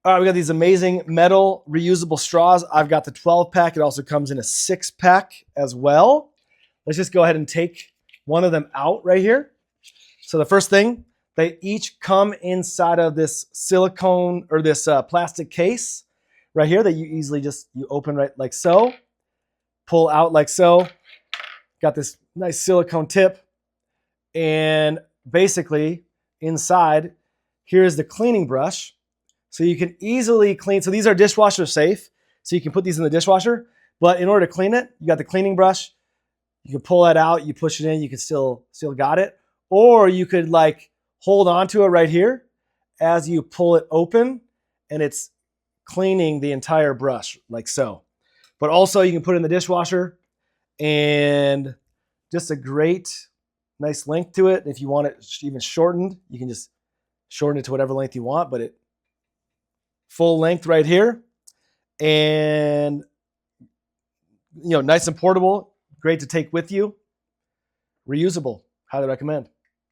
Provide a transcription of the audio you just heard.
All right, we got these amazing metal reusable straws. I've got the 12 pack. It also comes in a 6 pack as well. Let's just go ahead and take one of them out right here. So the first thing, they each come inside of this silicone or this plastic case right here that you easily you open right like so, pull out like so. Got this nice silicone tip, and basically inside here's the cleaning brush. So you can easily clean. So these are dishwasher safe. So you can put these in the dishwasher. But in order to clean it, you got the cleaning brush. You can pull that out. You push it in. You can still got it. Or you could like hold on to it right here as you pull it open, and it's cleaning the entire brush like so. But also you can put it in the dishwasher, and just a great, nice length to it. If you want it even shortened, you can just shorten it to whatever length you want. But it full length right here, and nice and portable, great to take with you. Reusable, highly recommend.